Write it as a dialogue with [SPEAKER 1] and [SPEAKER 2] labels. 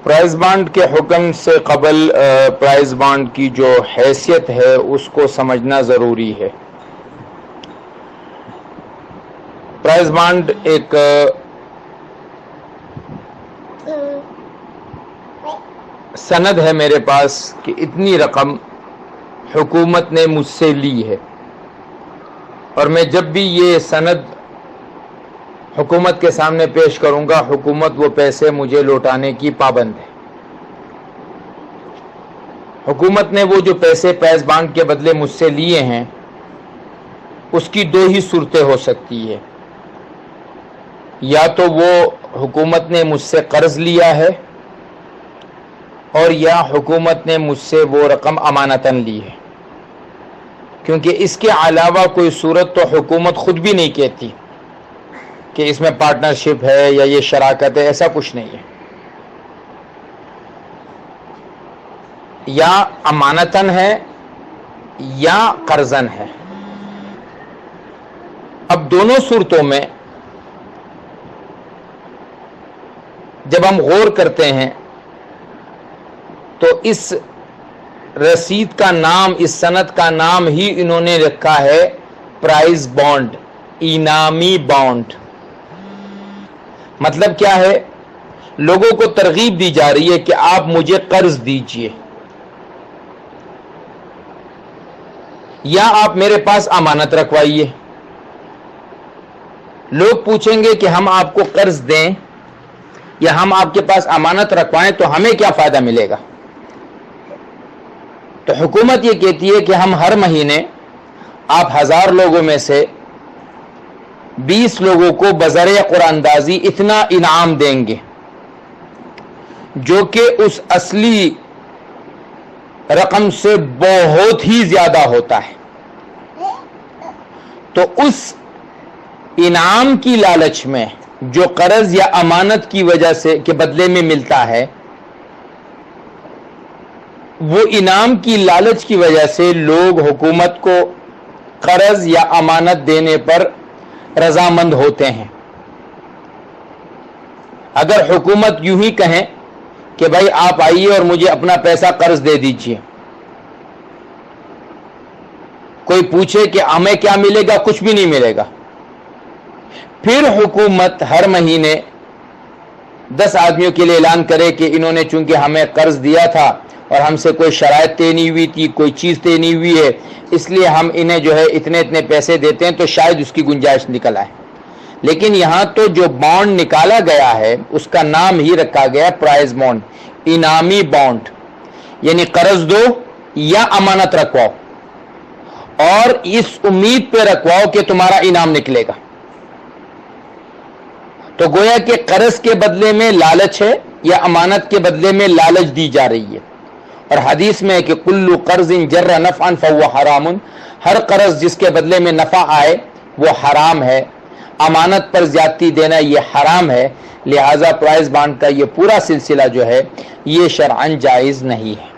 [SPEAKER 1] Prize bond کے حکم سے قبل پرائز بانڈ کی جو حیثیت ہے اس کو سمجھنا ضروری ہے۔ پرائز بانڈ ایک سند ہے میرے پاس کہ اتنی رقم حکومت نے مجھ سے لی ہے، اور میں جب بھی یہ سند حکومت کے سامنے پیش کروں گا، حکومت وہ پیسے مجھے لوٹانے کی پابند ہے۔ حکومت نے وہ جو پیسے پرائز بانڈ کے بدلے مجھ سے لیے ہیں، اس کی دو ہی صورتیں ہو سکتی ہے۔ یا تو وہ حکومت نے مجھ سے قرض لیا ہے، اور یا حکومت نے مجھ سے وہ رقم امانتاً لی ہے، کیونکہ اس کے علاوہ کوئی صورت تو حکومت خود بھی نہیں کہتی کہ اس میں پارٹنرشپ ہے یا یہ شراکت ہے، ایسا کچھ نہیں ہے۔ یا امانتاً ہے یا قرضاً ہے۔ اب دونوں صورتوں میں جب ہم غور کرتے ہیں تو اس رسید کا نام، اس سند کا نام ہی انہوں نے رکھا ہے پرائز بانڈ، انعامی بانڈ۔ مطلب کیا ہے؟ لوگوں کو ترغیب دی جا رہی ہے کہ آپ مجھے قرض دیجئے، یا آپ میرے پاس امانت رکھوائیے۔ لوگ پوچھیں گے کہ ہم آپ کو قرض دیں یا ہم آپ کے پاس امانت رکھوائیں تو ہمیں کیا فائدہ ملے گا؟ تو حکومت یہ کہتی ہے کہ ہم ہر مہینے آپ 1000 لوگوں میں سے 20 لوگوں کو بذریعہ قرآن اندازی اتنا انعام دیں گے، جو کہ اس اصلی رقم سے بہت ہی زیادہ ہوتا ہے۔ تو اس انعام کی لالچ میں جو قرض یا امانت کی وجہ سے کے بدلے میں ملتا ہے، وہ انعام کی لالچ کی وجہ سے لوگ حکومت کو قرض یا امانت دینے پر رضامند ہوتے ہیں۔ اگر حکومت یوں ہی کہیں کہ بھائی آپ آئیے اور مجھے اپنا پیسہ قرض دے دیجئے، کوئی پوچھے کہ ہمیں کیا ملے گا؟ کچھ بھی نہیں ملے گا۔ پھر حکومت ہر مہینے 10 آدمیوں کے لیے اعلان کرے کہ انہوں نے چونکہ ہمیں قرض دیا تھا اور ہم سے کوئی شرائط طے نہیں ہوئی تھی، کوئی چیز طے نہیں ہوئی ہے، اس لیے ہم انہیں جو ہے اتنے پیسے دیتے ہیں، تو شاید اس کی گنجائش نکل آئے۔ لیکن یہاں تو جو بانڈ نکالا گیا ہے اس کا نام ہی رکھا گیا پرائز بانڈ، انعامی بانڈ، یعنی قرض دو یا امانت رکھواؤ، اور اس امید پہ رکھواؤ کہ تمہارا انعام نکلے گا۔ تو گویا کہ قرض کے بدلے میں لالچ ہے یا امانت کے بدلے میں لالچ دی جا رہی ہے۔ اور حدیث میں ہے کہ کل قرض جر نفعا فهو حرام، ہر قرض جس کے بدلے میں نفع آئے وہ حرام ہے۔ امانت پر زیادتی دینا یہ حرام ہے، لہذا پرائز بانڈ کا یہ پورا سلسلہ جو ہے یہ شرعاً جائز نہیں ہے۔